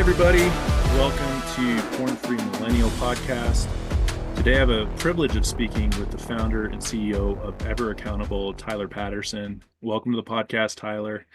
everybody. Welcome to Pornfree Millennial podcast. Today, I have a privilege of speaking with the founder and CEO of EverAccountable, Tyler Patterson. Welcome to the podcast, Tyler.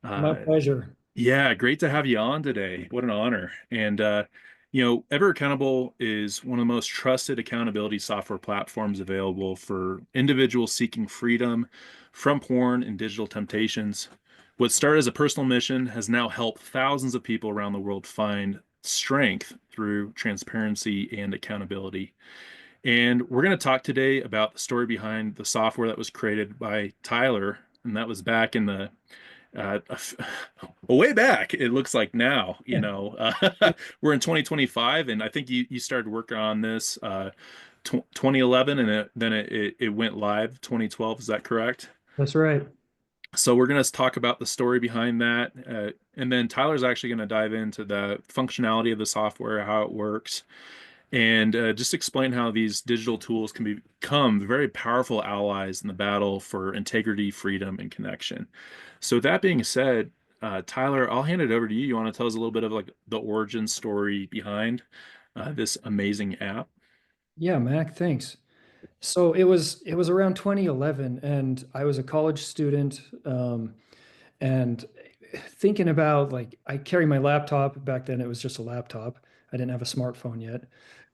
My pleasure. Yeah, great to have you on today. What an honor. EverAccountable is one of the most trusted accountability software platforms available for individuals seeking freedom from porn and digital temptations. What started as a personal mission has now helped thousands of people around the world find strength through transparency and accountability. And we're going to talk today about the story behind the software that was created by Tyler, and that was back in the uh, way back. It looks like now, we're in 2025, and I think you started working on this 2011, and then it went live 2012. Is that correct? That's right. So we're going to talk about the story behind that, and then Tyler's actually going to dive into the functionality of the software, how it works, and just explain how these digital tools can become very powerful allies in the battle for integrity, freedom, and connection. So that being said, Tyler, I'll hand it over to you. You want to tell us a little bit of like the origin story behind this amazing app? Yeah, Mac, thanks. So it was around 2011, and I was a college student, and thinking about like I carry my laptop. Back then, it was just a laptop. I didn't have a smartphone yet,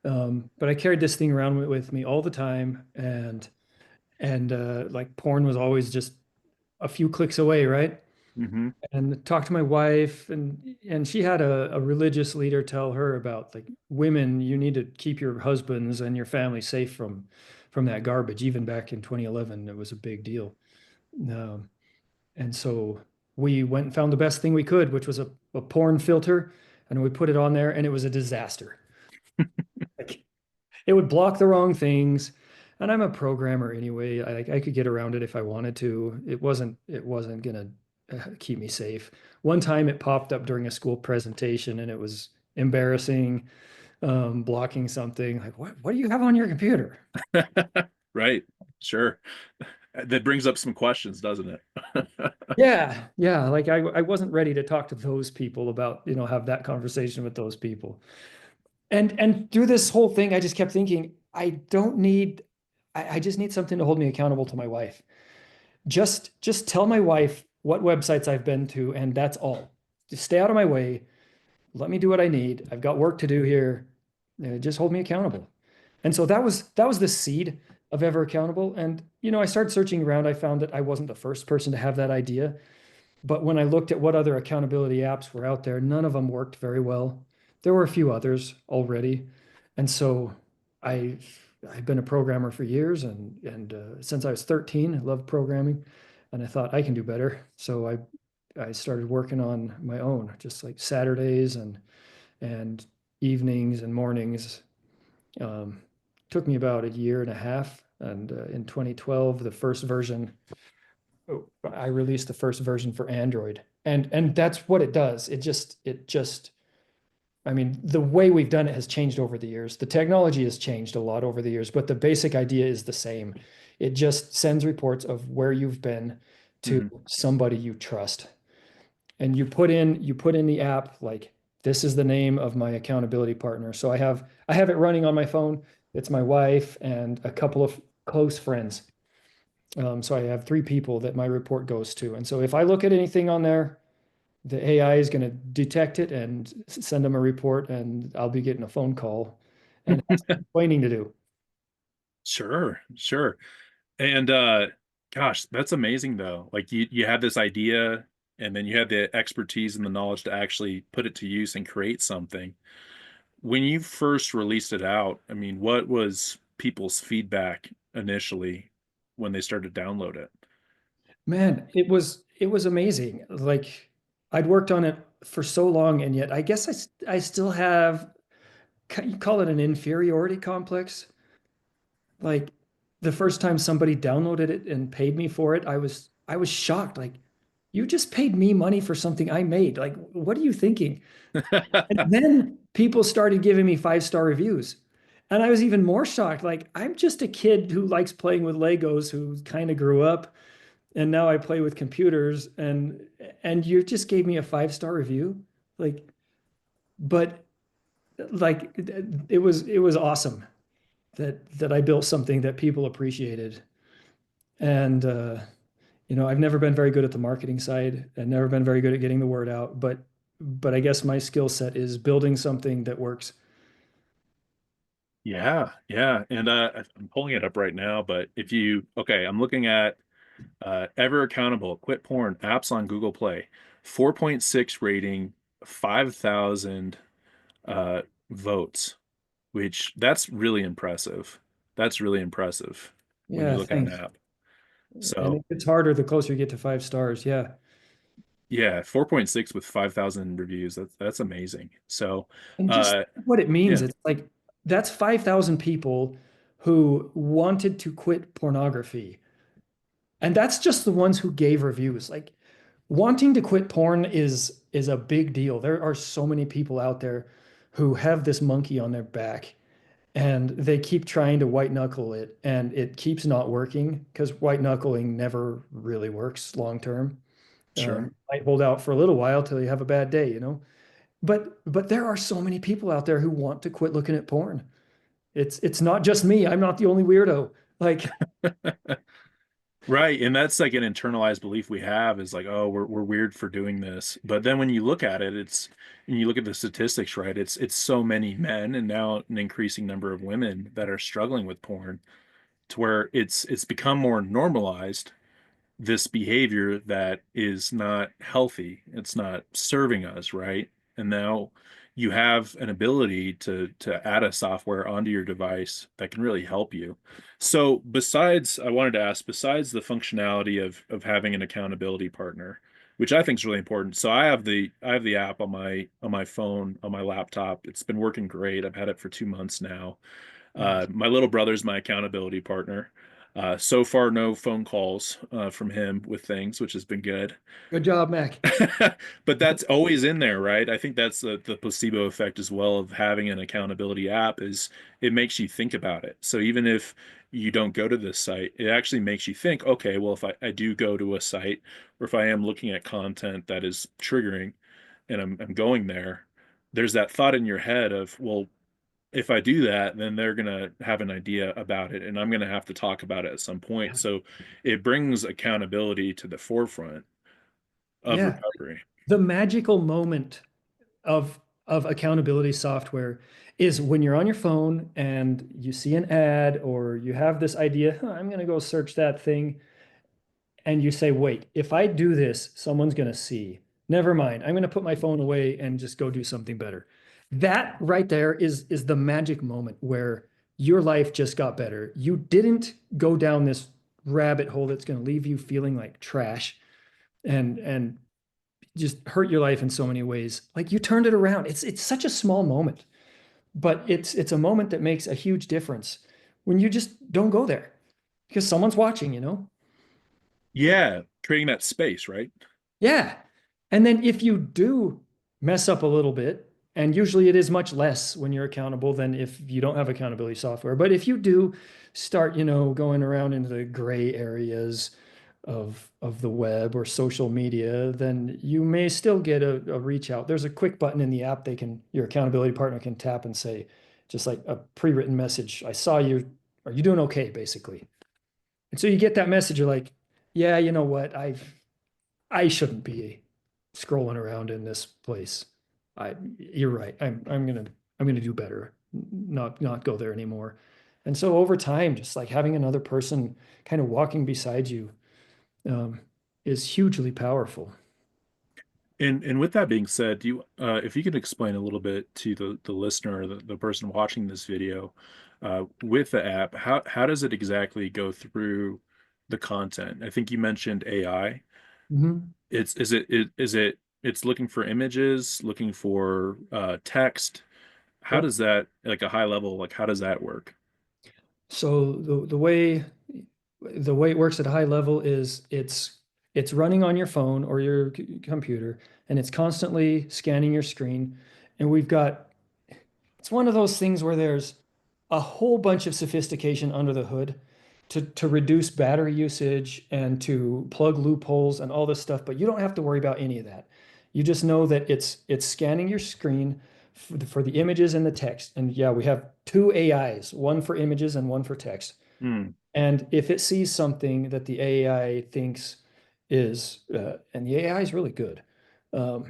but I carried this thing around with me all the time, and like porn was always just a few clicks away, right? Hmm. And talked to my wife, and she had a religious leader tell her about like women, you need to keep your husbands and your family safe from that garbage. Even back in 2011, it was a big deal. Um, and so we went and found the best thing we could, which was a porn filter, and we put it on there, and it was a disaster. Like it would block the wrong things. And I'm a programmer anyway. I could get around it if I wanted to. It wasn't gonna keep me safe. One time it popped up during a school presentation and it was embarrassing, blocking something. Like, what do you have on your computer? Right. Sure. That brings up some questions, doesn't it? Yeah, yeah. Like I wasn't ready to talk to those people about, have that conversation with those people. And through this whole thing, I just kept thinking, I just need something to hold me accountable to my wife. Just tell my wife what websites I've been to, and that's all. Just stay out of my way. Let me do what I need. I've got work to do here. Just hold me accountable. And so that was the seed of Ever Accountable. And I started searching around. I found that I wasn't the first person to have that idea. But when I looked at what other accountability apps were out there, none of them worked very well. There were a few others already. And so I I've been a programmer for years, and since I was 13, I loved programming, and I thought I can do better. So I started working on my own, just like Saturdays and evenings and mornings. Um, Took me about a year and a half, and in 2012, I released the first version for Android, and that's what it does. It just I mean, the way we've done it has changed over the years. The technology has changed a lot over the years, but the basic idea is the same. It just sends reports of where you've been to Hmm. somebody you trust. And you put in the app like this is the name of my accountability partner. So I have it running on my phone. It's my wife and a couple of close friends. So I have three people that my report goes to. And so if I look at anything on there, the AI is going to detect it and send them a report, and I'll be getting a phone call and have some explaining to do. Sure, sure. And gosh, that's amazing though. Like you had this idea and then you had the expertise and the knowledge to actually put it to use and create something. When you first released it out, I mean, what was people's feedback initially when they started to download it? Man, it was amazing. Like I'd worked on it for so long, and yet I guess I still have, you call it an inferiority complex. Like the first time somebody downloaded it and paid me for it, I was shocked. Like, you just paid me money for something I made. Like, what are you thinking? And then people started giving me 5-star reviews. And I was even more shocked. Like, I'm just a kid who likes playing with Legos, who kind of grew up, and now I play with computers, and you just gave me a 5-star review. Like, but like it was awesome that I built something that people appreciated. And I've never been very good at the marketing side and never been very good at getting the word out, but I guess my skill set is building something that works. Yeah, yeah. And I'm pulling it up right now, but if you okay, I'm looking at EverAccountable, quit porn, apps on Google Play, 4.6 rating, 5,000 uh votes, which that's really impressive. That's really impressive when you Yeah, look at an thanks. app. And So it gets harder the closer you get to 5 stars. Yeah. yeah, 4.6 with 5,000 reviews. That's amazing. So And just uh what it means, yeah, it's like that's 5,000 people who wanted to quit pornography. And that's just the ones who gave reviews. Like wanting to quit porn is a big deal. There are so many people out there who have this monkey on their back and they keep trying to white knuckle it and it keeps not working because white knuckling never really works long term. sure. Might hold out for a little while till you have a bad day, you know. But there are so many people out there who want to quit looking at porn. It's not just me. I'm not the only weirdo. Like, Right, and that's like an internalized belief we have is like, oh, we're weird for doing this. But then when you look at it, and you look at the statistics, right? It's so many men and now an increasing number of women that are struggling with porn to where it's become more normalized this behavior that is not healthy. It's not serving us, right? And now you have an ability to add a software onto your device that can really help you. So besides, I wanted to ask, besides the functionality of having an accountability partner, which I think is really important. So I have the app on my phone, on my laptop. It's been working great. I've had it for 2 months now. nice. My little brother's my accountability partner. So far, no phone calls from him with things, which has been good. Good job, Mac. But that's always in there, right? I think that's the placebo effect as well of having an accountability app is it makes you think about it. So even if you don't go to this site, it actually makes you think, okay, well, if I do go to a site or if I am looking at content that is triggering and I'm going there, there's that thought in your head of, well, if I do that, then they're gonna have an idea about it, and I'm gonna have to talk about it at some point. So it brings accountability to the forefront of Yeah. recovery. The magical moment of of accountability software is when you're on your phone and you see an ad or you have this idea, "Huh, I'm going to go search that thing." And you say, wait, if I do this, someone's going to see. Never mind. I'm going to put my phone away and just go do something better. That right there is the magic moment where your life just got better. You didn't go down this rabbit hole that's going to leave you feeling like trash and just hurt your life in so many ways. Like you turned it around. It's such a small moment, but it's a moment that makes a huge difference when you just don't go there because someone's watching, you know? Yeah, creating that space, right? Yeah. And then if you do mess up a little bit, and usually it is much less when you're accountable than if you don't have accountability software. But if you do start, going around into the gray areas of the web or social media, then you may still get a reach out. There's a quick button in the app your accountability partner can tap and say, just like a pre-written message, I saw you, are you doing okay, basically? And so you get that message, you're like, yeah, you know what? I shouldn't be scrolling around in this place. You're right. I'm gonna do better. Not go there anymore. And so over time, just like having another person kind of walking beside you um, is hugely powerful. And with that being said, do you if you could explain a little bit to the listener, the person watching this video, with the app, how does it exactly go through the content? I think you mentioned AI. Mhm. It's is it it's looking for images, looking for text. How Yep. does that like a high level, like how does that work? So the way it works at a high level is it's running on your phone or your computer, and it's constantly scanning your screen. And it's one of those things where there's a whole bunch of sophistication under the hood to reduce battery usage and to plug loopholes and all this stuff, but you don't have to worry about any of that. You just know that it's scanning your screen for the images and the text. And yeah, we have two AIs, one for images and one for text. Hmm. And if it sees something that the AI thinks is, and the AI is really good, um,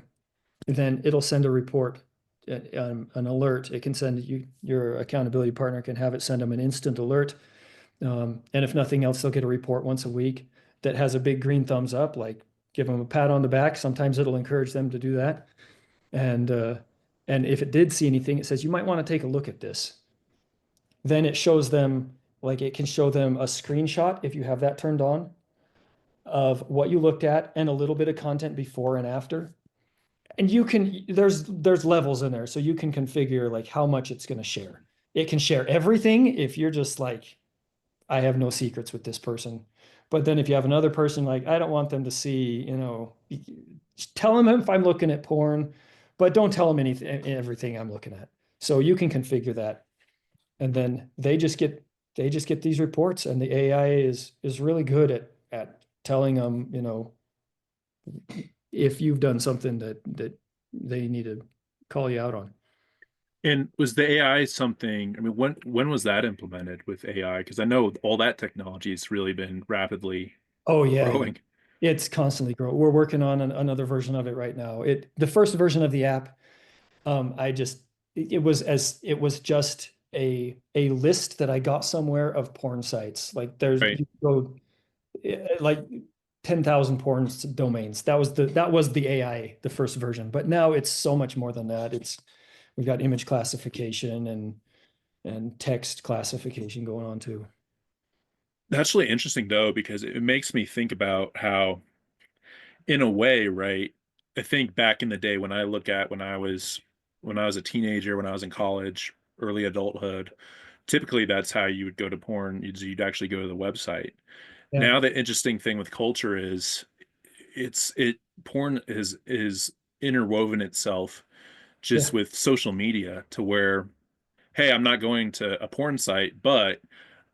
then it'll send a report, an alert. It can send you, your accountability partner can have it send them an instant alert. And if nothing else, they'll get a report once a week that has a big green thumbs up, like give them a pat on the back. Sometimes it'll encourage them to do that. And and if it did see anything, it says you might want to take a look at this. Then it shows them, like it can show them a screenshot if you have that turned on of what you looked at and a little bit of content before and after. And you can, there's levels in there, so you can configure like how much it's going to share. It can share everything if you're just like, I have no secrets with this person. But then if you have another person, like, I don't want them to see, tell them if I'm looking at porn, but don't tell them anything, everything I'm looking at. So you can configure that. And then they just get these reports, and the AI is really good at telling them, if you've done something that they need to call you out on. And was the AI something, I mean, when was that implemented with AI? Because I know all that technology has really been rapidly Oh yeah, growing. it's constantly growing. We're working on another version of it right now. The first version of the app, I just it was just a list that I got somewhere of porn sites. Like there's Right. you go like 10,000 porn domains. That was the AI, the first version. But now it's so much more than that. We've got image classification and text classification going on too. That's really interesting though, because it makes me think about how, in a way, right? I think back in the day when I look at when I was a teenager, when I was in college, early adulthood, typically that's how you would go to porn. You'd actually go to the website. Yeah, Now the interesting thing with culture is it porn is interwoven itself yeah, just with social media to where, hey, I'm not going to a porn site, but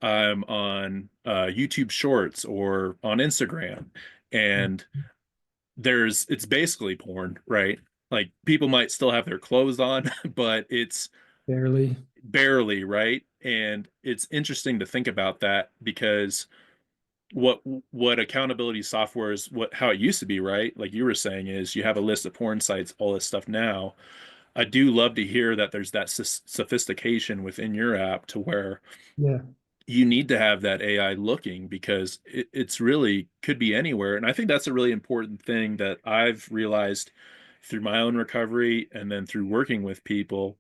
I'm on YouTube Shorts or on Instagram, and it's basically porn, right? Like people might still have their clothes on, but it's barely. barely, right? And it's interesting to think about that because what what accountability software is, what how it used to be, right? Like you were saying, is you have a list of porn sites, all this stuff now. I do love to hear that there's that sophistication within your app to where Yeah. you need to have that AI looking because it's really could be anywhere. And I think that's a really important thing that I've realized through my own recovery and then through working with people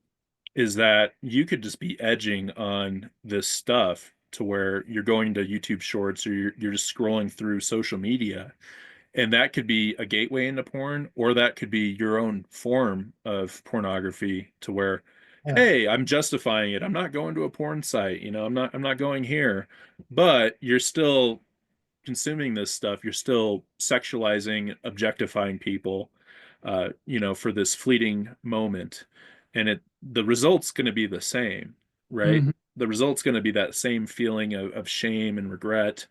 is that you could just be edging on this stuff to where you're going to YouTube Shorts or you're just scrolling through social media, and that could be a gateway into porn, or that could be your own form of pornography to where, Yeah. hey, I'm justifying it. I'm not going to a porn site, I'm not going here, but you're still consuming this stuff, you're still sexualizing, objectifying people, for this fleeting moment. And the result's going to be the same, right? Mhm. The result's going to be that same feeling of shame and regret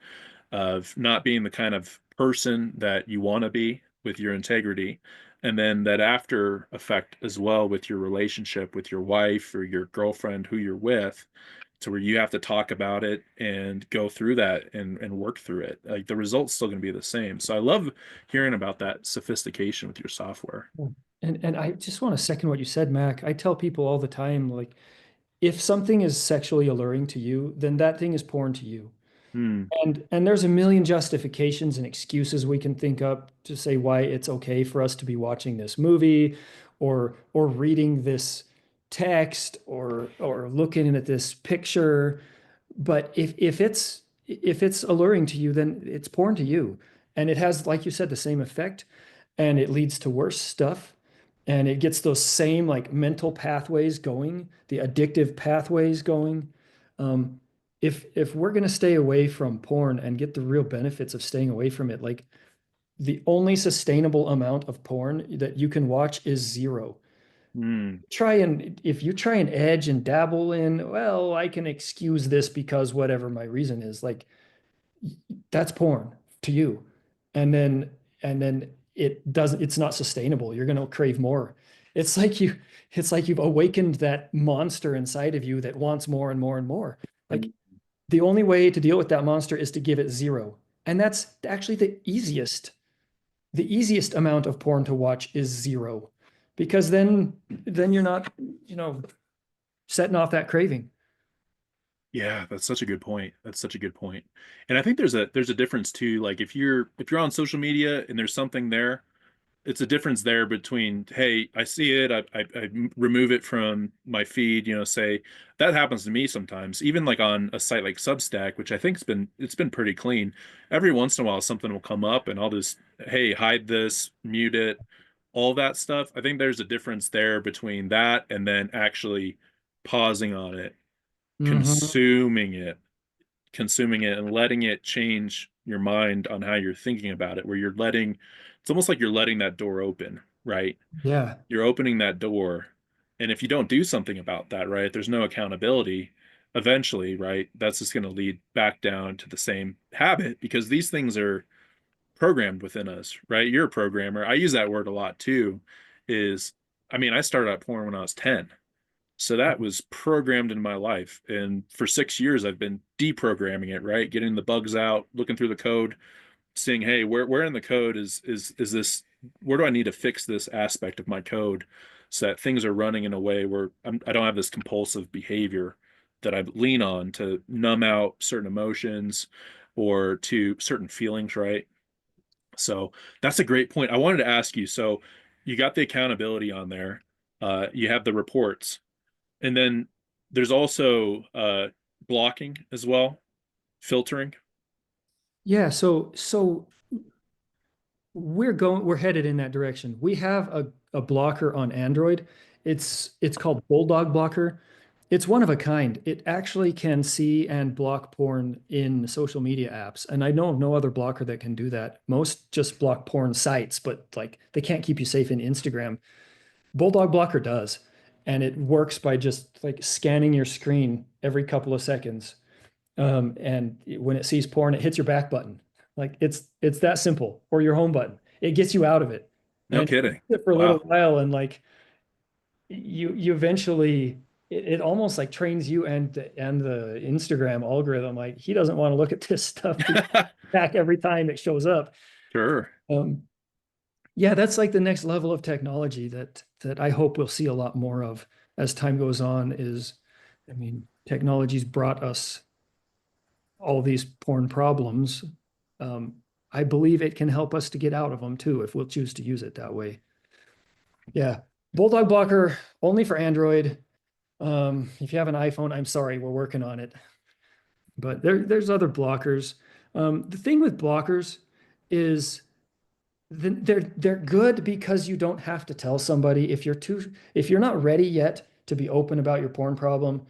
of not being the kind of person that you want to be with your integrity. And then that after effect as well with your relationship with your wife or your girlfriend who you're with, to where you have to talk about it and go through that and work through it. Like the result's still going to be the same. So I love hearing about that sophistication with your software. And I just want to second what you said, Mac. I tell people all the time, like, if something is sexually alluring to you, then that thing is porn to you. Hmm. And there's a million justifications and excuses we can think up to say why it's okay for us to be watching this movie or reading this text or looking at this picture. But if it's alluring to you, then it's porn to you. And it has, like you said, the same effect, and it leads to worse stuff. And it gets those same like mental pathways going, the addictive pathways going. Um, if we're gonna stay away from porn and get the real benefits of staying away from it, like the only sustainable amount of porn that you can watch is zero. Hmm. If you try and edge and dabble in, well, I can excuse this because whatever my reason is, like that's porn to you. And then it's not sustainable. You're gonna crave more. It's like you, it's like you've awakened that monster inside of you that wants more and more and more. Like Mm. the only way to deal with that monster is to give it zero. And that's actually the easiest amount of porn to watch is zero. Because then you're not, you know, setting off that craving. Yeah, that's such a good point. That's such a good point. And I think there's a difference too. Like if you're on social media and there's something there, it's a difference there between, hey, I see it, I remove it from my feed, say that happens to me sometimes, even like on a site like Substack, which I think's been pretty clean. Every once in a while something will come up and I'll just, hey, hide this, mute it, all that stuff. I think there's a difference there between that and then actually pausing on it, Hmm. consuming it, and letting it change your mind on how you're thinking about it, where it's almost like you're letting that door open, right? Yeah. You're opening that door. And if you don't do something about that, right, there's no accountability. Eventually, right, that's just going to lead back down to the same habit because these things are programmed within us, right? You're a programmer. I use that word a lot too. Is, I mean, I started out porn when I was 10. So that was programmed in my life. And for 6 years, I've been deprogramming it, right? Getting the bugs out, looking through the code, seeing, hey, where in the code is this? Where do I need to fix this aspect of my code so that things are running in a way where I don't have this compulsive behavior that I lean on to numb out certain emotions or to certain feelings, right? So that's a great point. I wanted to ask you, so you got the accountability on there, you have the reports, and then there's also blocking as well, filtering. Yeah. So we're headed in that direction. We have a blocker on Android. It's called Bulldog Blocker. It's one of a kind. It actually can see and block porn in social media apps. And I know of no other blocker that can do that. Most just block porn sites, but like they can't keep you safe in Instagram. Bulldog Blocker does. And it works by just like scanning your screen every couple of seconds. And when it sees porn, it hits your back button. Like it's that simple, or your home button. It gets you out of it, No and kidding. for a little Wow. while, and like you eventually, it almost like trains you and the Instagram algorithm. Like he doesn't want to look at this stuff back every time it shows up. Sure. Um, yeah, that's like the next level of technology that I hope we'll see a lot more of as time goes on. I mean, technology's brought us all these porn problems. Um, I believe it can help us to get out of them too, if we'll choose to use it that way. Yeah. Bulldog Blocker only for Android. If you have an iPhone, I'm sorry, we're working on it. But there's other blockers. The thing with blockers is they're good because you don't have to tell somebody if you're not ready yet to be open about your porn problem,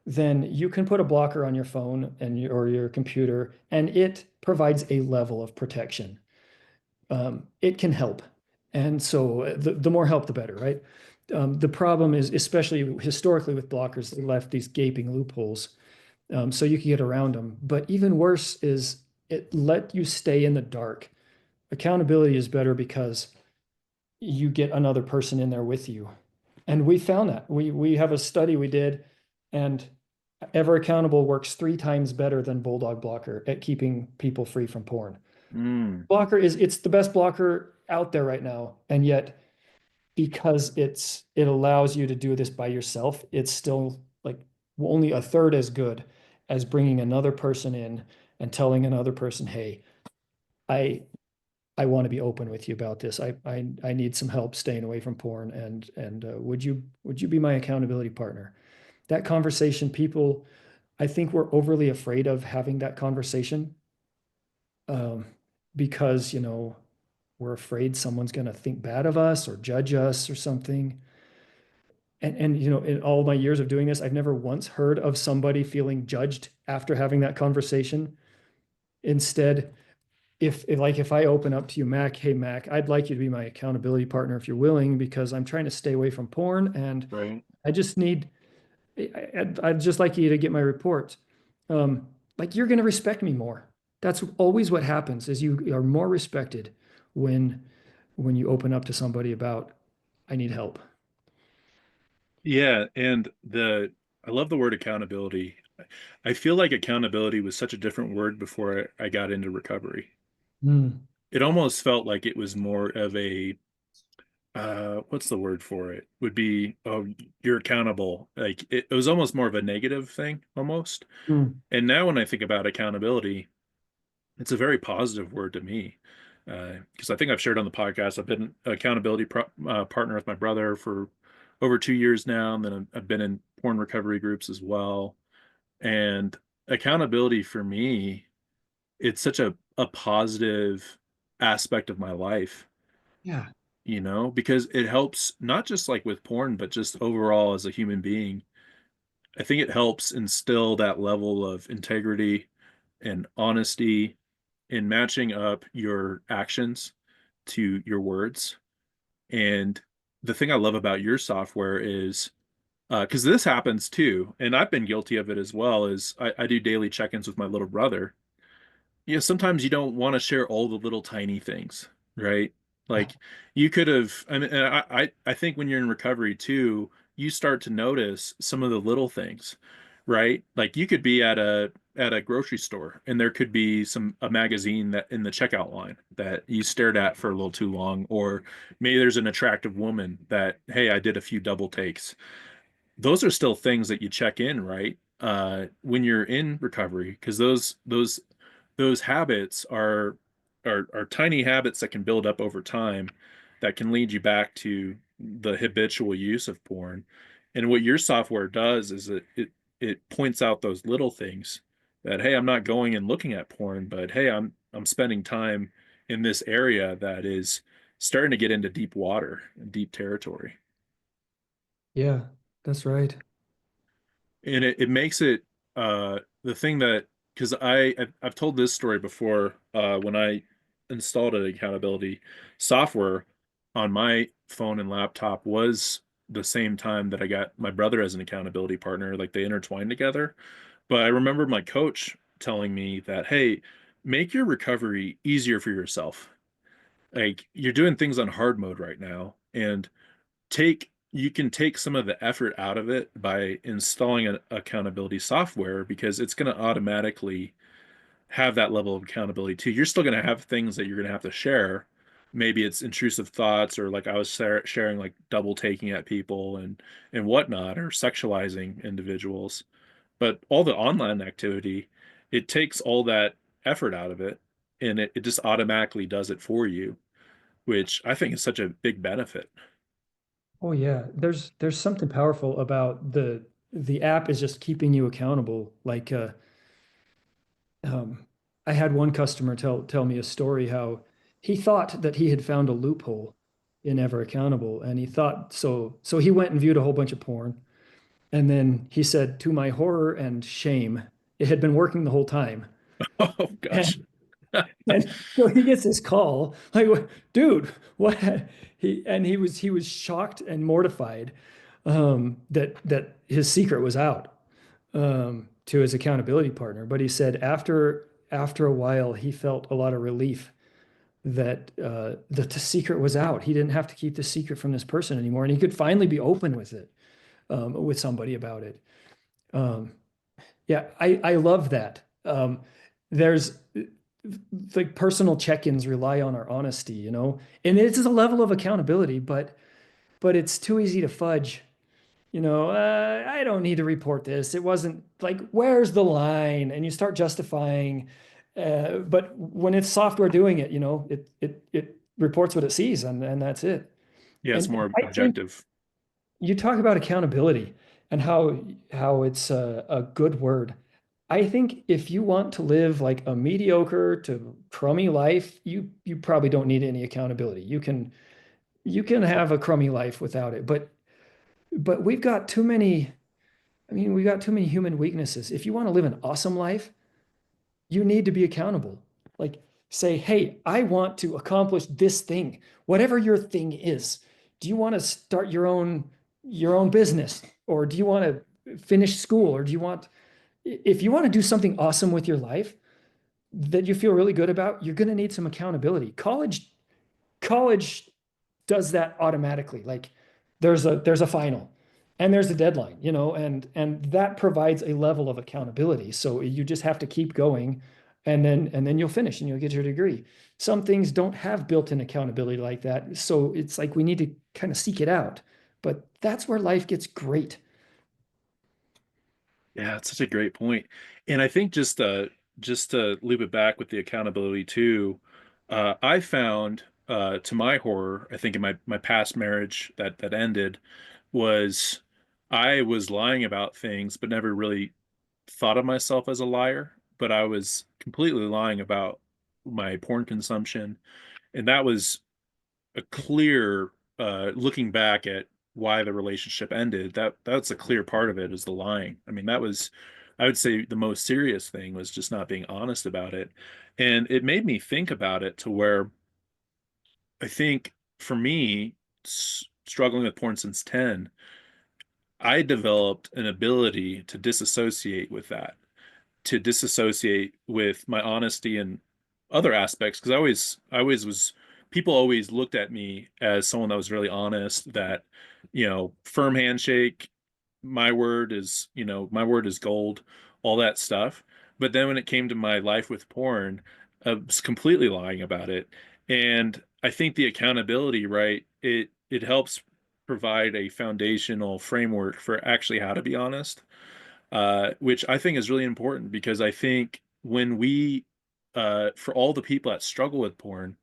then you can put a blocker on your phone or your computer, and it provides a level of protection. It can help, and so the more help, the better, right? The problem is, especially historically with blockers, they left these gaping loopholes, so you can get around them. But even worse is it let you stay in the dark. Accountability is better because you get another person in there with you. And we found that. We have a study we did, and EverAccountable works 3 times better than Bulldog Blocker at keeping people free from porn. Mm, Blocker it's the best blocker out there right now, and yet because it allows you to do this by yourself, it's still like only a third as good as bringing another person in and telling another person, hey, I I want to be open with you about this. I need some help staying away from porn, and would you be my accountability partner? That conversation, people, I think we're overly afraid of having that conversation, um, because we're afraid someone's going to think bad of us or judge us or something. And in all my years of doing this, I've never once heard of somebody feeling judged after having that conversation. Instead, if I open up to you, Mac, hey Mac, I'd like you to be my accountability partner if you're willing, because I'm trying to stay away from porn, and right. I just need, I'd just like you to get my report. Like you're going to respect me more. That's always what happens is you are more respected when when you open up to somebody about, I need help. Yeah, and the I love the word accountability. I feel like accountability was such a different word before I got into recovery. Mm, It almost felt like it was more of a what's the word for it? Would be, oh, you're accountable. Like it was almost more of a negative thing almost. mm, And now when I think about accountability, it's a very positive word to me. Because I think I've shared on the podcast, I've been an partner with my brother for over 2 years now, and then I've been in porn recovery groups as well. And accountability for me, it's such a positive aspect of my life, yeah. because it helps not just like with porn, but just overall as a human being. I think it helps instill that level of integrity and honesty in matching up your actions to your words. And the thing I love about your software is because this happens too, and I've been guilty of it as well, is I do daily check-ins with my little brother. Sometimes you don't want to share all the little tiny things, right? Yeah. Like you could have, I mean, and I think when you're in recovery too, you start to notice some of the little things, right? Like you could be at a grocery store and there could be a magazine that in the checkout line that you stared at for a little too long, or maybe there's an attractive woman that, hey, I did a few double takes. Those are still things that you check in, right? When you're in recovery, because those habits are tiny habits that can build up over time that can lead you back to the habitual use of porn. And what your software does is it points out those little things that, hey, I'm not going and looking at porn, but hey, I'm spending time in this area that is starting to get into deep water and deep territory. Yeah, that's right. And it makes it the thing that, because I've told this story before, when I installed an accountability software on my phone and laptop was the same time that I got my brother as an accountability partner, like they intertwined together. But I remember my coach telling me that, hey, make your recovery easier for yourself. Like you're doing things on hard mode right now, and take you can take some of the effort out of it by installing an accountability software, because it's going to automatically have that level of accountability too. You're still going to have things that you're going to have to share. Maybe it's intrusive thoughts, or like I was sharing like double taking at people and whatnot, or sexualizing individuals. But all the online activity, it takes all that effort out of it, and it just automatically does it for you, which I think is such a big benefit. Oh yeah, there's something powerful about the app is just keeping you accountable. Like um, I had one customer tell me a story how he thought that he had found a loophole in EverAccountable, and he thought so he went and viewed a whole bunch of porn, and then he said, to my horror and shame, it had been working the whole time. Oh gosh. And so he gets this call, like, dude, what? He was shocked and mortified that his secret was out to his accountability partner. But he said after a while, he felt a lot of relief that the secret was out. He didn't have to keep the secret from this person anymore, and he could finally be open with it with somebody about it. Um, yeah, I love that. There's like personal check-ins rely on our honesty, and it is a level of accountability, but it's too easy to fudge. I don't need to report this. It wasn't like, where's the line? And you start justifying. But when it's software doing it, it reports what it sees, and that's it. Yeah, it's And more I think objective. you talk about accountability and how it's a good word. I think if you want to live like a mediocre to crummy life, you probably don't need any accountability. You can have a crummy life without it. But we've got too many, I mean, we got too many human weaknesses. If you want to live an awesome life, you need to be accountable. Like say, hey, I want to accomplish this thing, whatever your thing is. Do you want to start your own business, or do you want to finish school, or do you want if you want to do something awesome with your life that you feel really good about, you're going to need some accountability. College does that automatically. Like there's a final. and there's a deadline, and that provides a level of accountability. So you just have to keep going, and then you'll finish and you'll get your degree. Some things don't have built-in accountability like that, so it's like we need to kind of seek it out. But that's where life gets great. Yeah, it's such a great point. And I think just to loop it back with the accountability too, I found to my horror, I think in my past marriage that ended was I was lying about things, but never really thought of myself as a liar. But I was completely lying about my porn consumption, and that was a clear looking back at why the relationship ended. That's a clear part of it is the lying. I mean, that was I would say the most serious thing was just not being honest about it. And it made me think about it to where I think for me, struggling with porn since 10, I developed an ability to disassociate with that, to disassociate with my honesty and other aspects because I always was people always looked at me as someone that was really honest, that firm handshake, my word is gold, all that stuff. But then when it came to my life with porn, I was completely lying about it. And I think the accountability, right, it helps provide a foundational framework for actually how to be honest, which I think is really important because I think when for all the people that struggle with porn,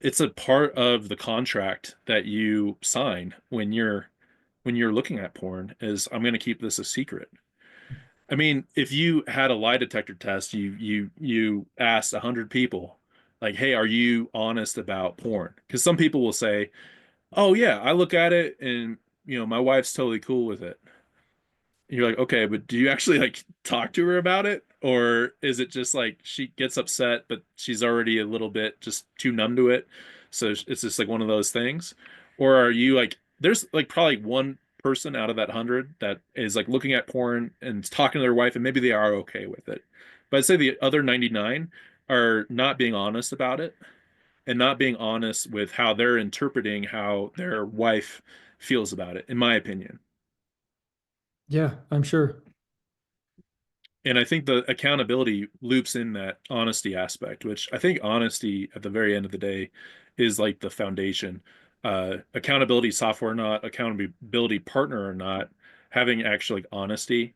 it's a part of the contract that you sign when you're looking at porn is I'm going to keep this a secret. I mean, if you had a lie detector test, you asked 100 people, like, "Hey, are you honest about porn?" Because some people will say, "Oh yeah, I look at it and my wife's totally cool with it." You're like, okay, but do you actually like talk to her about it? Or is it just like she gets upset, but she's already a little bit just too numb to it? So it's just like one of those things. Or are you like, there's like probably one person out of that 100 that is like looking at porn and talking to their wife, and maybe they are okay with it. But I'd say the other 99 are not being honest about it and not being honest with how they're interpreting how their wife feels about it, in my opinion. Yeah, I'm sure. And I think the accountability loops in that honesty aspect, which I think honesty at the very end of the day is like the foundation. Accountability software or not, accountability partner or not, having actually like honesty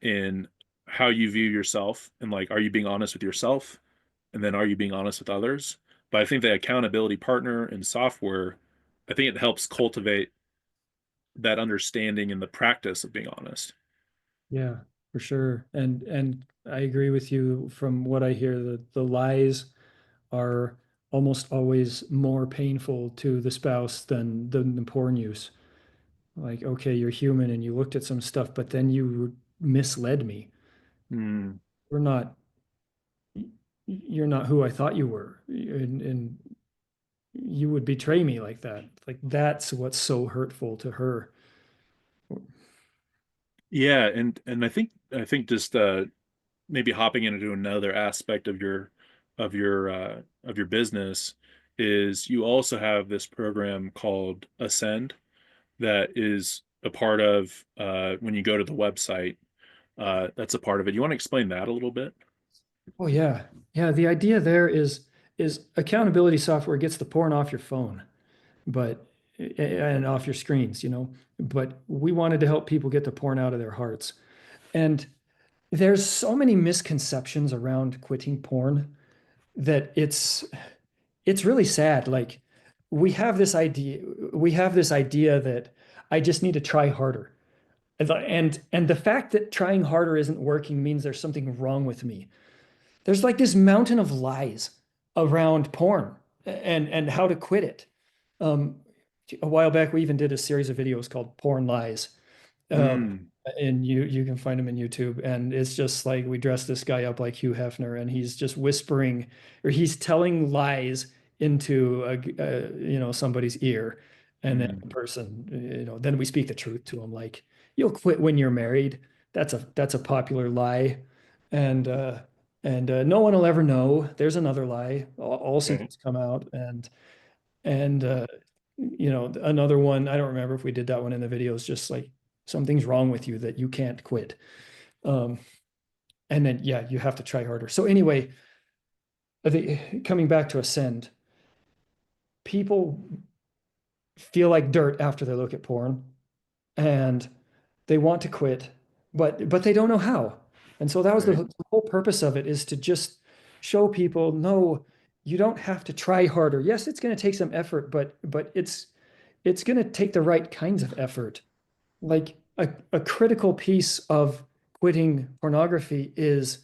in how you view yourself and like, are you being honest with yourself? And then are you being honest with others? But I think the accountability partner in software, I think it helps cultivate that understanding and the practice of being honest. Yeah, for sure. And I agree with you from what I hear, the lies are almost always more painful to the spouse than the porn use. Like, okay, you're human and you looked at some stuff, but then you misled me. Hmm. We're not, you're not who I thought you were. And you would betray me like that. Like, that's what's so hurtful to her. Yeah, and I think just maybe hopping into another aspect of your business is you also have this program called Ascend that is a part of when you go to the website. That's a part of it. You want to explain that a little bit? Oh yeah. Yeah, the idea there is accountability software gets the porn off your phone, but and off your screens. But we wanted to help people get the porn out of their hearts. And there's so many misconceptions around quitting porn that it's really sad. Like we have this idea that I just need to try harder. And the fact that trying harder isn't working means there's something wrong with me. There's like this mountain of lies around porn and how to quit it. Um, a while back, we even did a series of videos called Porn Lies. Um, Mm, and you can find them in YouTube. And it's just like we dress this guy up like Hugh Hefner, and he's just whispering or he's telling lies into somebody's ear. And then the mm. person, then we speak the truth to him, like, you'll quit when you're married. That's a popular lie. And no one will ever know. There's another lie. All Right. secrets come out. And another one, I don't remember if we did that one in the videos, just like something's wrong with you that you can't quit. Um, and then, yeah, you have to try harder. So anyway, coming back to Ascend, people feel like dirt after they look at porn and they want to quit, but they don't know how. And so that was Right. the whole purpose of it, is to just show people, no, you don't have to try harder. Yes, it's going to take some effort, but it's going to take the right kinds of effort. Like a critical piece of quitting pornography is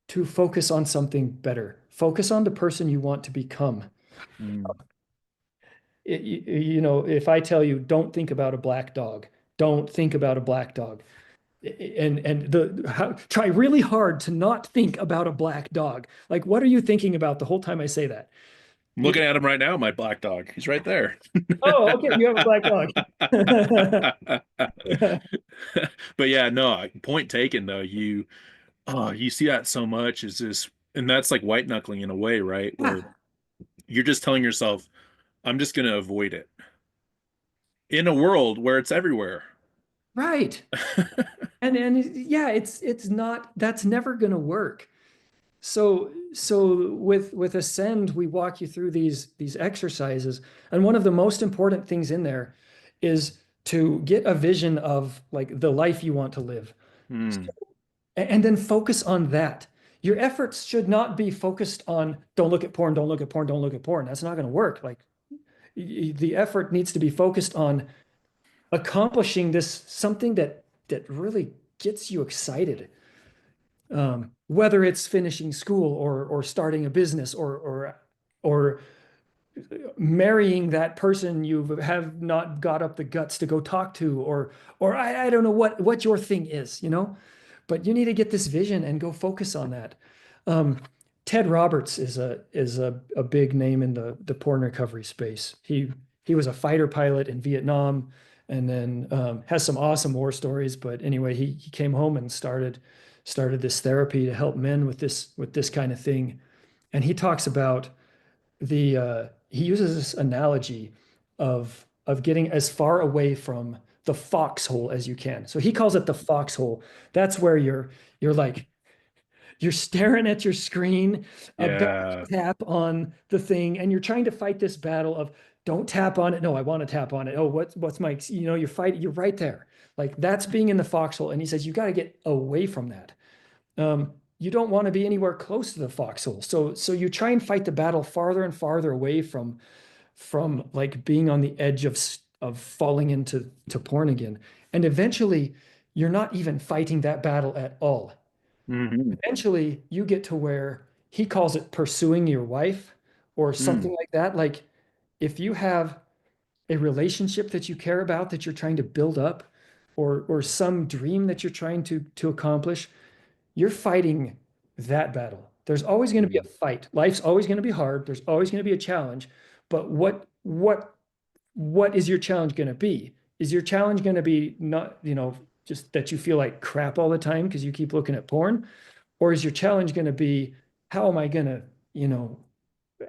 to focus on something better. Focus on the person you want to become. Mm. If I tell you, don't think about a black dog, don't think about a black dog, try really hard to not think about a black dog. Like, what are you thinking about the whole time I say that? I'm looking at him right now, my black dog. He's right there. Oh, okay, you have a black dog. But yeah, no, point taken though. You see that so much is this, and that's like white knuckling in a way, right? Where Yeah, you're just telling yourself, I'm just gonna avoid it in a world where it's everywhere. right. And yeah, it's not, that's never going to work. So with Ascend, we walk you through these exercises, and one of the most important things in there is to get a vision of like the life you want to live, Hmm. and then focus on that. Your efforts should not be focused on don't look at porn, don't look at porn, don't look at porn. That's not going to work. Like the effort needs to be focused on accomplishing this something that really gets you excited. Whether it's finishing school or starting a business or marrying that person you have not got up the guts to go talk to, or I don't know what your thing is, but you need to get this vision and go focus on that. Um, Ted Roberts is a big name in the porn recovery space. He was a fighter pilot in Vietnam, and then has some awesome war stories. But anyway, he came home and started this therapy to help men with this kind of thing. And he talks about he uses this analogy of getting as far away from the foxhole as you can. So he calls it the foxhole. That's where you're like you're staring at your screen, about Yeah. to tap on the thing, and you're trying to fight this battle of don't tap on it. No, I want to tap on it. Oh, what's my, you're fighting, you're right there. Like that's being in the foxhole. And he says, you got to get away from that. You don't want to be anywhere close to the foxhole. So you try and fight the battle farther and farther away from like being on the edge of falling into porn again. And eventually you're not even fighting that battle at all. Hmm. Eventually you get to where he calls it pursuing your wife or Hmm. something like that. Like if you have a relationship that you care about that you're trying to build up, or some dream that you're trying to accomplish, you're fighting that battle. There's always going to be a fight. Life's always going to be hard. There's always going to be a challenge. But what is your challenge going to be? Is your challenge going to be not, just that you feel like crap all the time because you keep looking at porn? Or is your challenge going to be, how am I going to, you know,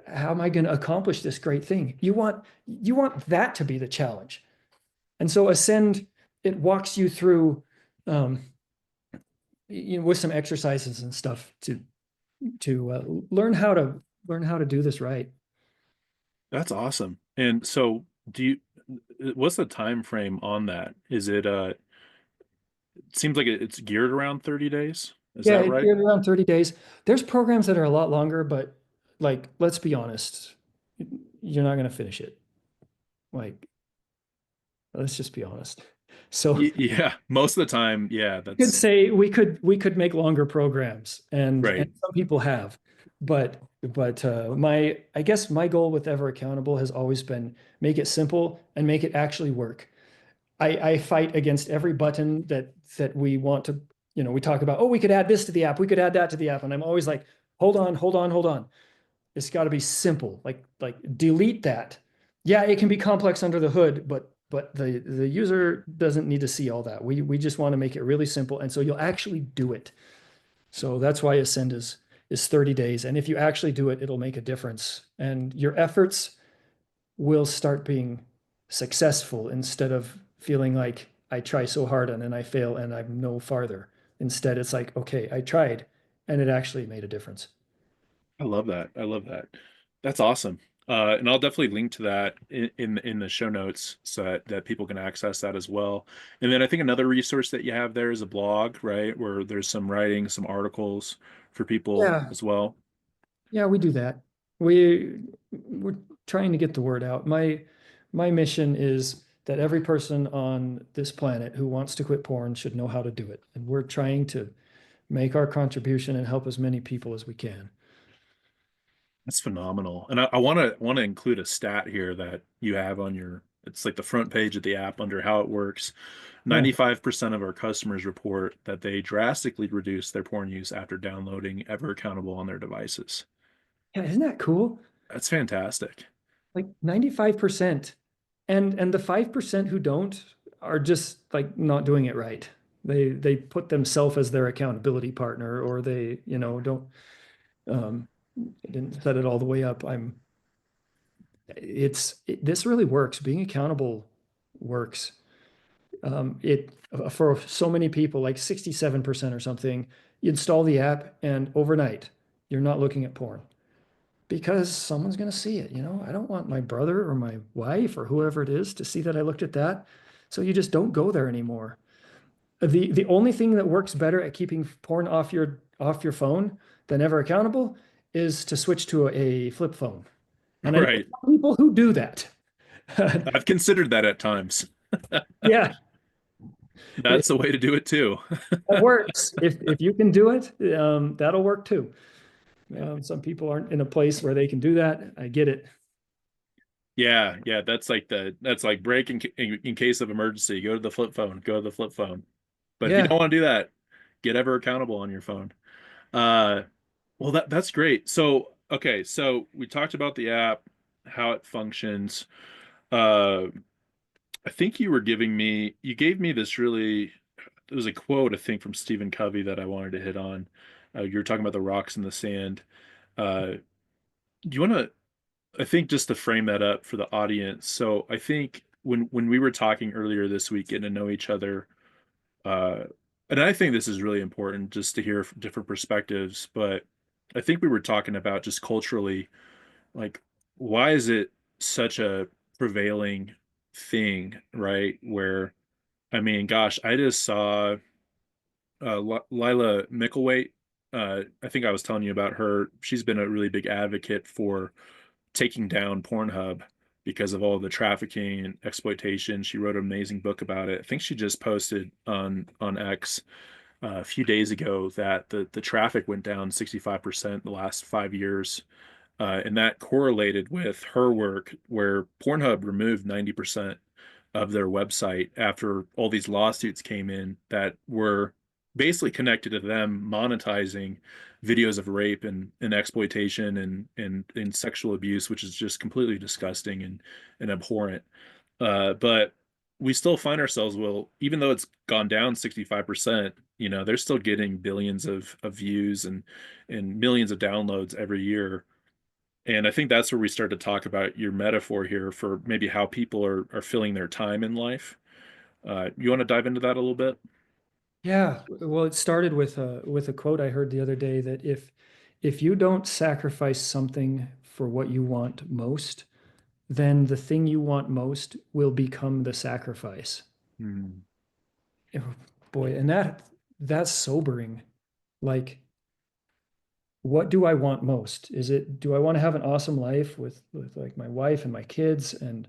how am I going to accomplish this great thing? You want that to be the challenge. And so Ascend, it walks you through um, with some exercises and stuff to learn how to do this right. That's awesome. And so what's the time frame on that? Is it it seems like it's geared around 30 days. Is Yeah, that it's right? around 30 days. There's programs that are a lot longer, but like, let's be honest, you're not going to finish it. Like, let's just be honest. So Yeah, most of the time, yeah, you could that's say we could make longer programs, and right. some people have, but my I guess my goal with EverAccountable has always been make it simple and make it actually work. I fight against every button that we want to, we talk about, oh, we could add this to the app, we could add that to the app. And I'm always like, hold on, hold on, hold on. It's got to be simple. Like delete that. Yeah, it can be complex under the hood, but the user doesn't need to see all that. We just want to make it really simple. And so you'll actually do it. So that's why Ascend is 30 days. And if you actually do it, it'll make a difference. And your efforts will start being successful instead of feeling like I try so hard and then I fail and I'm no farther. Instead, it's like, okay, I tried and it actually made a difference. I love that. I love that. That's awesome. And I'll definitely link to that in the show notes so that people can access that as well. And then I think another resource that you have there is a blog, right? Where there's some writing, some articles for people Yeah, as well. yeah, we do that. We're trying to get the word out. My mission is that every person on this planet who wants to quit porn should know how to do it. And we're trying to make our contribution and help as many people as we can. That's phenomenal. And I want to include a stat here that you have on your, it's like the front page of the app under how it works. Yeah. 95% of our customers report that they drastically reduce their porn use after downloading EverAccountable on their devices. Yeah, isn't that cool? That's fantastic. Like 95%. And the 5% who don't are just like not doing it right. They put themselves as their accountability partner, or they, don't um didn't set it all the way up. This really works. Being accountable works. It For so many people, like 67% or something, you install the app and overnight you're not looking at porn because someone's going to see it. I don't want my brother or my wife or whoever it is to see that I looked at that. So you just don't go there anymore. The only thing that works better at keeping porn off your phone than Ever Accountable is to switch to a flip phone. And I know Right. some people who do that. I've considered that at times. Yeah, That's the way to do it too. that works. If you can do it, that'll work too. Some people aren't in a place where they can do that. I get it. Yeah, yeah, that's like break in case of emergency. Go to the flip phone. Go to the flip phone. But if you Yeah. don't want to do that, get Ever Accountable on your phone. Uh, well, that's great. So, okay, so we talked about the app, how it functions. Uh, I think you gave me this really, it was a quote, I think, from Stephen Covey that I wanted to hit on. You were talking about the rocks in the sand. Do you want to, I think just to frame that up for the audience. So I think when we were talking earlier this week, getting to know each other, uh, and I think this is really important just to hear different perspectives, but I think we were talking about just culturally, like, why is it such a prevailing thing, right? Where, I mean, gosh, I just saw Lila Micklethwait. I think I was telling you about her. She's been a really big advocate for taking down Pornhub because of all the trafficking and exploitation. She wrote an amazing book about it. I think she just posted on X a few days ago that the traffic went down 65% the last 5 years. And that correlated with her work, where Pornhub removed 90% of their website after all these lawsuits came in that were basically connected to them monetizing videos of rape and exploitation and sexual abuse, which is just completely disgusting and abhorrent. But we still find ourselves, well, even though it's gone down 65%, they're still getting billions of views and millions of downloads every year. And I think that's where we start to talk about your metaphor here for maybe how people are filling their time in life. You want to dive into that a little bit? Yeah. Well, it started with a quote I heard the other day that if you don't sacrifice something for what you want most, then the thing you want most will become the sacrifice. Hmm. Oh, boy, and that's sobering. Like, what do I want most? Do I want to have an awesome life with like my wife and my kids and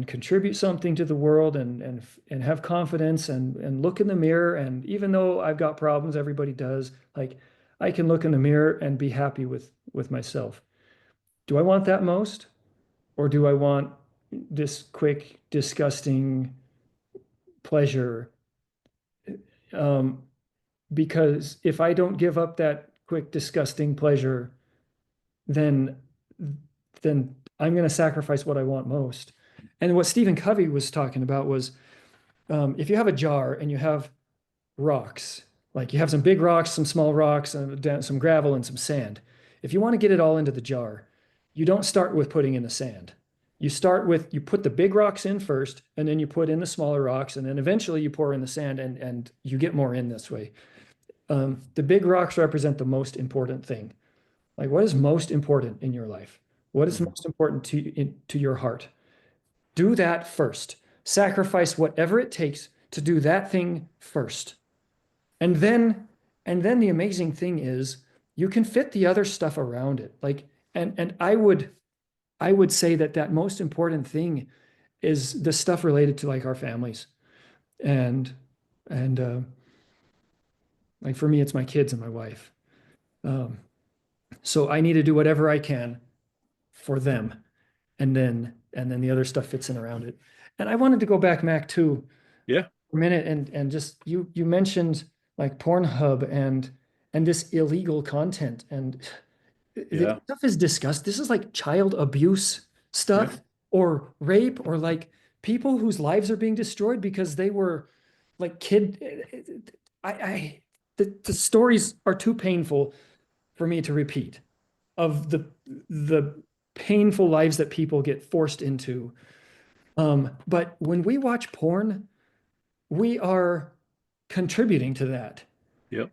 contribute something to the world and have confidence and look in the mirror, and even though I've got problems, everybody does, like I can look in the mirror and be happy with myself. Do I want that most, or do I want this quick, disgusting pleasure? Um, because if I don't give up that quick, disgusting pleasure, then then I'm going to sacrifice what I want most. And what Stephen Covey was talking about was if you have a jar and you have rocks, like you have some big rocks, some small rocks, some gravel, and some sand. If you want to get it all into the jar, you don't start with putting in the sand. You start with, you put the big rocks in first, and then you put in the smaller rocks, and then eventually you pour in the sand, and you get more in this way. The big rocks represent the most important thing. Like, what is most important in your life? What is Mhm. most important to your heart? Do that first. Sacrifice whatever it takes to do that thing first. And then and then the amazing thing is you can fit the other stuff around it. Like, and I would say that that most important thing is the stuff related to like our families. And and like for me it's my kids and my wife. Um, so I need to do whatever I can for them, and then the other stuff fits in around it. And I wanted to go back, Mac, too, Yeah. for a minute, and just you mentioned like Pornhub and this illegal content, and this Yeah. stuff is discussed. This is like child abuse Yep. stuff or rape or like people whose lives are being destroyed because they were like I the stories are too painful for me to repeat of the painful lives that people get forced into. But when we watch porn, we are contributing to that. Yep.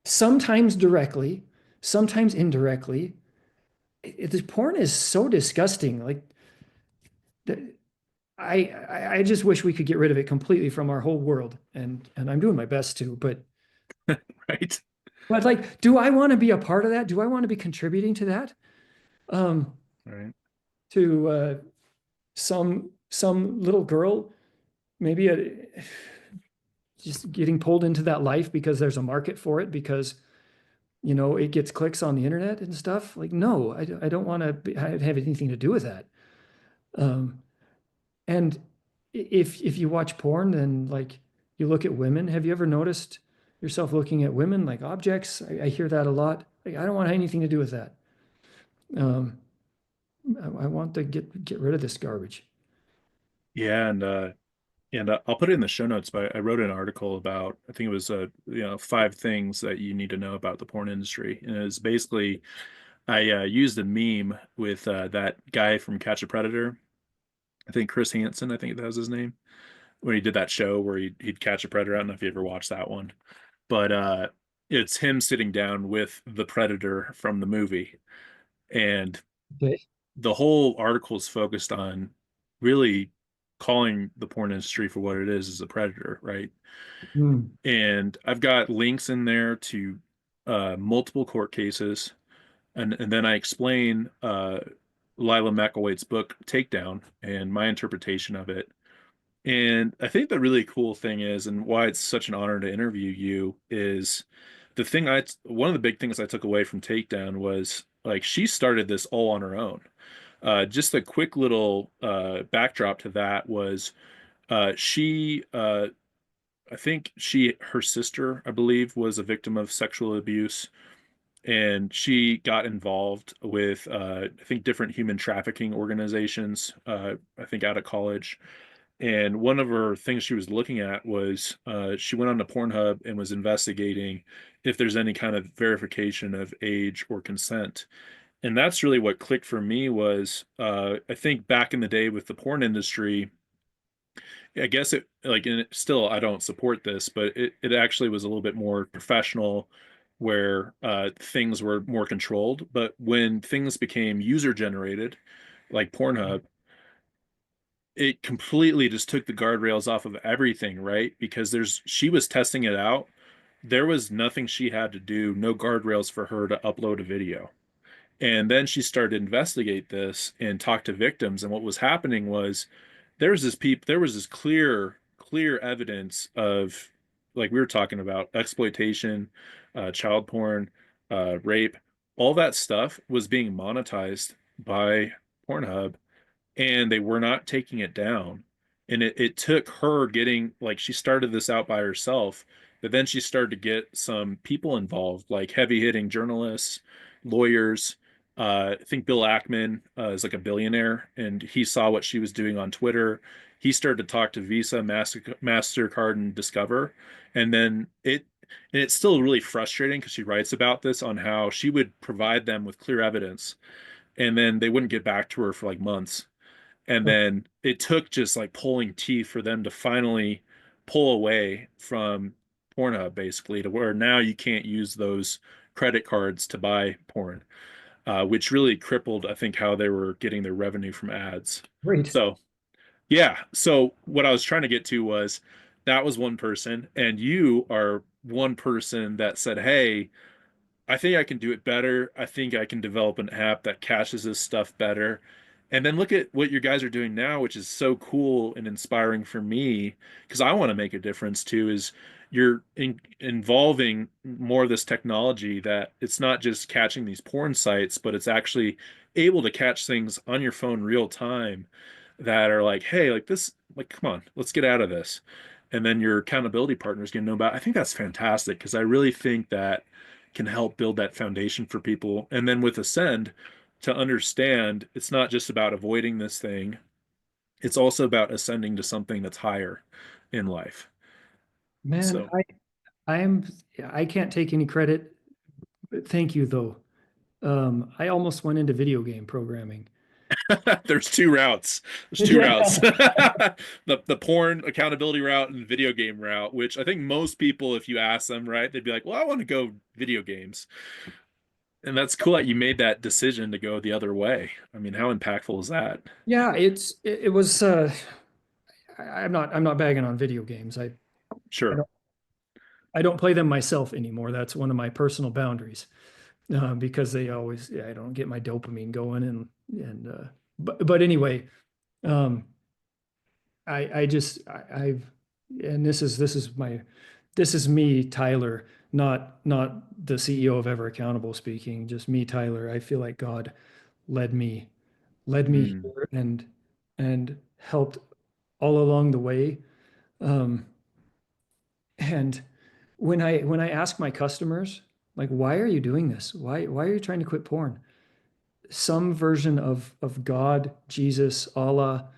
Sometimes directly, sometimes indirectly. The porn is so disgusting. Like I just wish we could get rid of it completely from our whole world. And I'm doing my best to, Right. but like, do I want to be a part of that? Do I want to be contributing to that? Um, Right. to some little girl, maybe just getting pulled into that life because there's a market for it, because it gets clicks on the internet and stuff. Like, no, I don't want to have anything to do with that. Um, and if you watch porn, then like you look at women. Have you ever noticed yourself looking at women like objects? I hear that a lot. Like, I don't want anything to do with that. Um, I want to get rid of this garbage. Yeah, and I'll put it in the show notes, but I wrote an article about, I think it was 5 things that you need to know about the porn industry. And it was basically, I used a meme with that guy from Catch a Predator. I think Chris Hansen, I think that was his name, when he did that show where he'd catch a predator. I don't know if you ever watched that one, but it's him sitting down with the predator from the movie, and Okay. the whole article is focused on really calling the porn industry for what it is as a predator, right? Hmm. And I've got links in there to multiple court cases, and then I explain Lila McElwait's book Takedown and my interpretation of it. And I think the really cool thing is, and why it's such an honor to interview you, is one of the big things I took away from Takedown was like she started this all on her own. Just a quick little backdrop to that was I think her sister, I believe, was a victim of sexual abuse, and she got involved with I think different human trafficking organizations. I think out of college, and one of her things she was looking at was she went on to Pornhub and was investigating if there's any kind of verification of age or consent. And that's really what clicked for me was I think back in the day with the porn industry, I guess it like and still I don't support this, but it actually was a little bit more professional where things were more controlled. But when things became user generated, like Pornhub, it completely just took the guardrails off of everything, right? Because she was testing it out. There was nothing she had to do, no guardrails for her to upload a video. And then she started to investigate this and talk to victims. And what was happening was there was this clear evidence of, like we were talking about, exploitation, child porn, rape, all that stuff was being monetized by Pornhub, and they were not taking it down. And it took her getting, like, she started this out by herself, but then she started to get some people involved, like heavy hitting journalists, lawyers. I think Bill Ackman is like a billionaire, and he saw what she was doing on Twitter. He started to talk to Visa, MasterCard, and Discover. And then and it's still really frustrating because she writes about this on how she would provide them with clear evidence, and then they wouldn't get back to her for like months. And then it took just like pulling teeth for them to finally pull away from Pornhub, basically, to where now you can't use those credit cards to buy porn, which really crippled, I think, how they were getting their revenue from ads. Great. So, yeah. So, what I was trying to get to was that was one person, and you are one person that said, hey, I think I can do it better. I think I can develop an app that caches this stuff better. And then look at what you guys are doing now, which is so cool and inspiring for me because I want to make a difference too. Is you're involving more of this technology that it's not just catching these porn sites, but it's actually able to catch things on your phone real time that are like, hey, like this, like, come on, let's get out of this. And then your accountability partners can know about. I think that's fantastic because I really think that can help build that foundation for people. And then with Ascend, to understand it's not just about avoiding this thing, it's also about ascending to something that's higher in life. Man, So I am I can't take any credit. Thank you though. I almost went into video game programming. there's two routes. There's two Yeah. routes. The porn accountability route and video game route, which I think most people, if you ask them, right, they'd be like, well, I want to go video games. And that's cool that you made that decision to go the other way. I mean, how impactful is that? Yeah, it was I'm not bagging on video games. I Sure. don't I don't play them myself anymore. That's one of my personal boundaries. Because they always, yeah, I don't get my dopamine going but anyway, um I just I've and this is me, Tyler, not the CEO of EverAccountable speaking, just me, Tyler. I feel like God led me led me Mm. here and helped all along the way. Um, and when I ask my customers, like, why are you doing this? Why are you trying to quit porn? Some version of God, Jesus, Allah,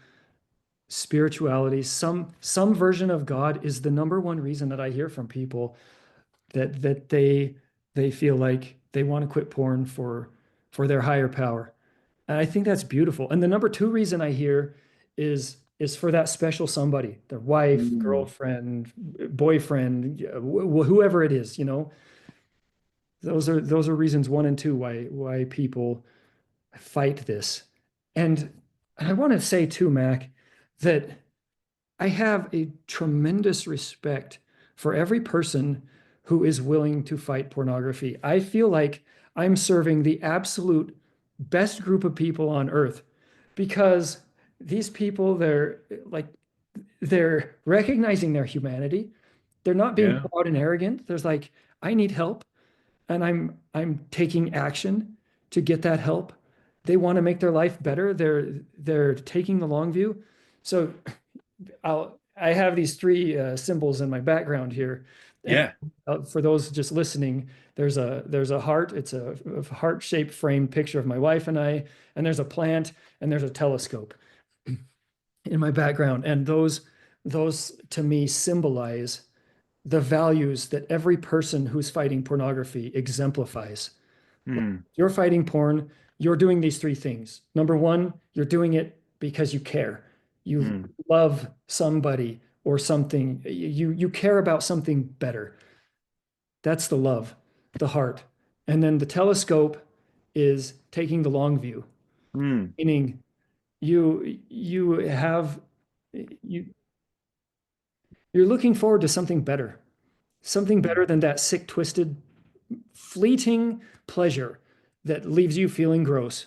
spirituality, some version of God is the number one reason that I hear from people that they feel like they want to quit porn for their higher power. And I think that's beautiful. And the number two reason I hear is for that special somebody, their wife, Mm. girlfriend, boyfriend, whoever it is, you know. Those are reasons one and two why people fight this. And I want to say too, Mac, that I have a tremendous respect for every person who is willing to fight pornography. I feel like I'm serving the absolute best group of people on earth because these people, they're recognizing their humanity. They're not being Yeah. proud and arrogant. There's like, I need help and I'm taking action to get that help. They want to make their life better. They're taking the long view. So I have these three symbols in my background here, and Yeah. for those just listening, there's a heart. It's a heart-shaped framed picture of my wife and I, and there's a plant, and there's a telescope in my background, and those to me symbolize the values that every person who's fighting pornography exemplifies. Mm. You're fighting porn, you're doing these three things. Number one, you're doing it because you care. You Mm. love somebody or something. You care about something better. That's the love, the heart. And then the telescope is taking the long view, Mm. meaning you have you you're looking forward to something better than that sick, twisted, fleeting pleasure that leaves you feeling gross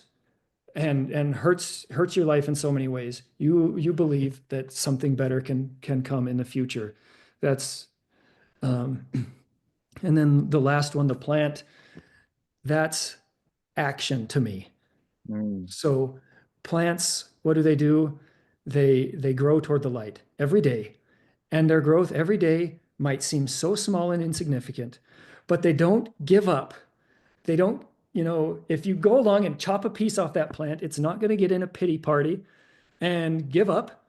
and hurts your life in so many ways. You believe that something better can come in the future. That's um, and then the last one, the plant, that's action to me. Mm. So plants, what do? They grow toward the light every day, and their growth every day might seem so small and insignificant, but they don't give up. They don't, if you go along and chop a piece off that plant, it's not going to get in a pity party and give up.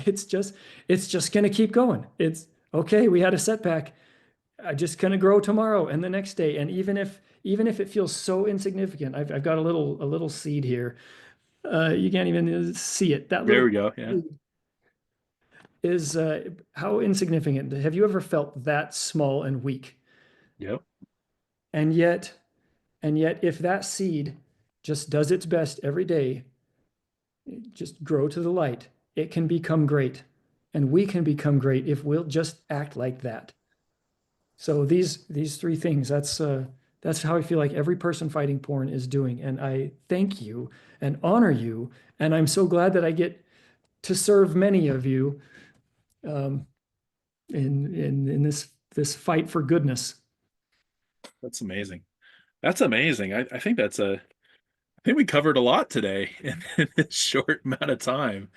It's just it's just going to keep going. It's okay, we had a setback. I just going to grow tomorrow and the next day. And even if it feels so insignificant, I've got a little seed here. You can't even see it. That There little we go. Yeah. is how insignificant. Have you ever felt that small and weak? Yep. And yet, and yet, if that seed just does its best every day, just grow to the light, it can become great. And we can become great if we'll just act like that. So these three things, that's how I feel like every person fighting porn is doing. And I thank you and honor you. And I'm so glad that I get to serve many of you um, in this fight for goodness. That's amazing. That's amazing. I think I think we covered a lot today in this short amount of time.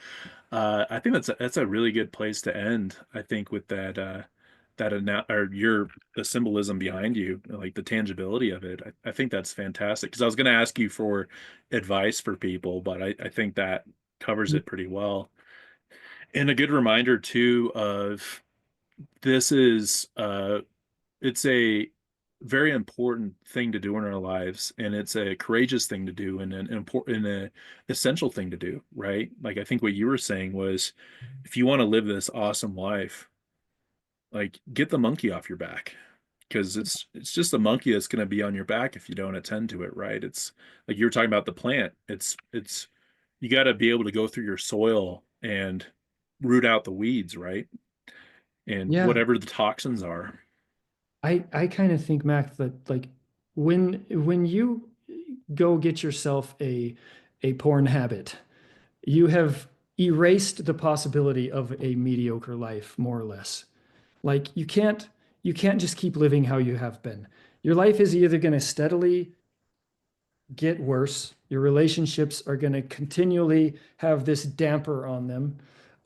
I think that's a really good place to end. I think with that or your the symbolism behind you, like the tangibility of it. I think that's fantastic. Because I was going to ask you for advice for people, but I think that covers it pretty well. And a good reminder too of this is it's a very important thing to do in our lives, and it's a courageous thing to do, and an important, a essential thing to do, right? Like I think what you were saying was, if you want to live this awesome life, like get the monkey off your back, because it's just a monkey that's going to be on your back if you don't attend to it, right? It's like you were talking about the plant. It's you got to be able to go through your soil and root out the weeds, right? And Yeah, whatever the toxins are. I kind of think, Mac, that like when you go get yourself a porn habit, you have erased the possibility of a mediocre life, more or less. Like you can't just keep living how you have been. Your life is either going to steadily get worse, your relationships are going to continually have this damper on them,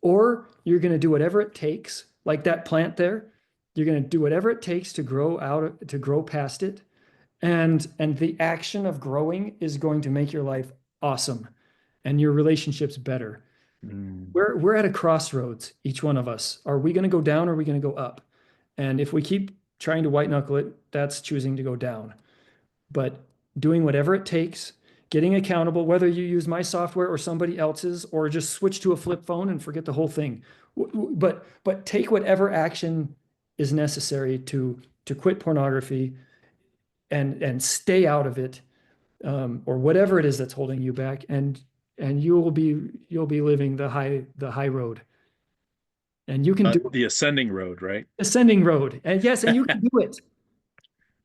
or you're going to do whatever it takes, like that plant there. You're going to do whatever it takes to grow out, to grow past it. And the action of growing is going to make your life awesome and your relationships better. Mm. We're at a crossroads, each one of us. Are we going to go down or are we going to go up? And if we keep trying to white knuckle it, that's choosing to go down. But doing whatever it takes, getting accountable, whether you use my software or somebody else's, or just switch to a flip phone and forget the whole thing. But take whatever action is necessary to quit pornography and stay out of it, or whatever it is that's holding you back, and you'll be living the high road, and you can do it. The ascending road, right? Ascending road, and yes, and you can do it.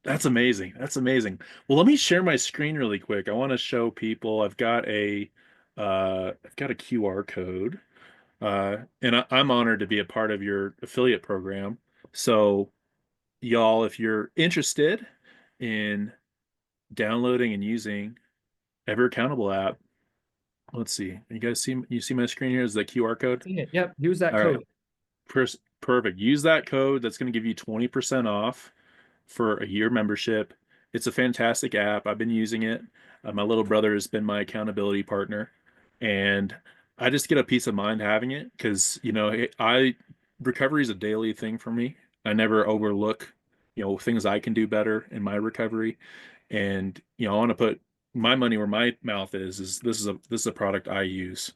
That's amazing. That's amazing. Well, let me share my screen really quick. I want to show people I've got a QR code. And I'm honored to be a part of your affiliate program. So y'all, if you're interested in downloading and using EverAccountable app, let's see. You see my screen here is the QR code? See it. Yep, use that All right. code. Perfect. Use that code. That's going to give you 20% off for a year membership. It's a fantastic app. I've been using it. My little brother has been my accountability partner, and I just get a peace of mind having it because, I recovery is a daily thing for me. I never overlook, things I can do better in my recovery. And, I want to put my money where my mouth is this is a product I use.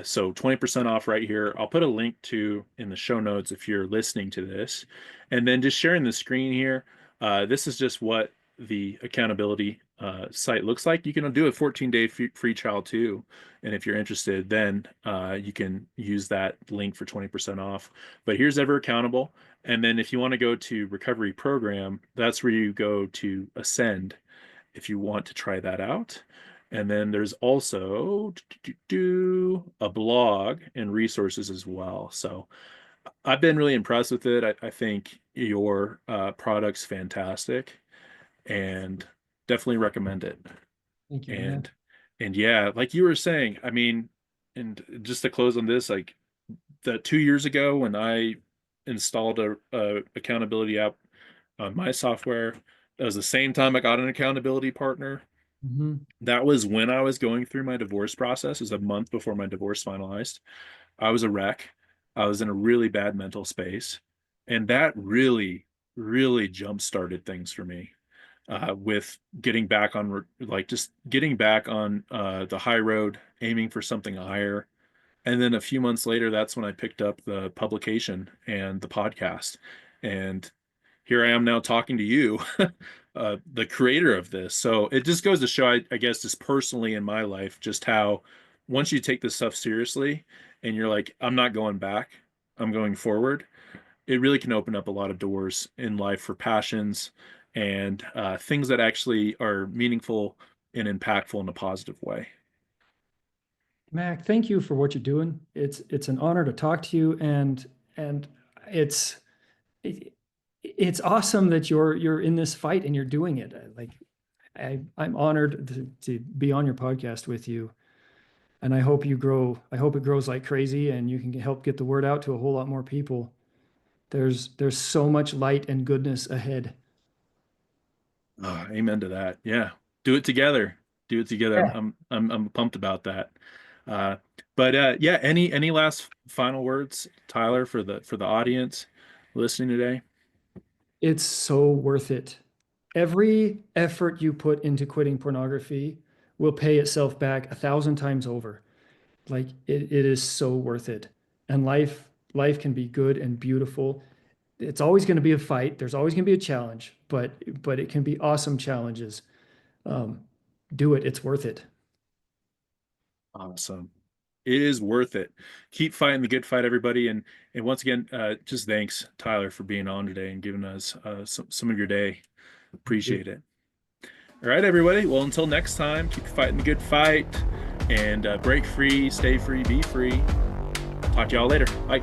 So 20% off right here. I'll put a link to in the show notes if you're listening to this. And then just sharing the screen here. This is just what the accountability site looks like. You can do a 14-day free trial too. And if you're interested, then you can use that link for 20% off. But here's EverAccountable. And then if you want to go to recovery program, that's where you go to Ascend if you want to try that out. And then there's also a blog and resources as well. So I've been really impressed with it. I think your product's fantastic and definitely recommend it. Thank you, man. And and yeah, like you were saying, I mean, and just to close on this, like the 2 years ago when I installed a accountability app on my software, that was the same time I got an accountability partner. Mhm. That was when I was going through my divorce process. It was a month before my divorce finalized. I was a wreck. I was in a really bad mental space. And that really, really jump started things for me. with getting back on like just getting back on the high road, aiming for something higher. And then a few months later, that's when I picked up the publication and the podcast. And here I am now talking to you, the creator of this. So it just goes to show, I guess, just personally in my life, just how once you take this stuff seriously and you're like, I'm not going back, I'm going forward, it really can open up a lot of doors in life for passions and things that actually are meaningful and impactful in a positive way. Mac, thank you for what you're doing. It's an honor to talk to you, and it's it, it's awesome that you're in this fight and you're doing it. Like I'm honored to be on your podcast with you, and I hope you grow. I hope it grows like crazy, and you can help get the word out to a whole lot more people. There's so much light and goodness ahead. Oh, amen to that. Yeah. Do it together. Do it together. Yeah. I'm pumped about that. Uh, but yeah, any last final words, Tyler, for the audience listening today? It's so worth it. Every effort you put into quitting pornography will pay itself back 1,000 times over. Like it is so worth it. And life can be good and beautiful. It's always going to be a fight. There's always going to be a challenge, but it can be awesome challenges. Um, do it. It's worth it. Awesome. It is worth it. Keep fighting the good fight, everybody. And once again, just thanks, Tyler, for being on today and giving us some of your day. Appreciate it. All right, everybody. Well, until next time, keep fighting the good fight and break free, stay free, be free. Talk to y'all later. Bye.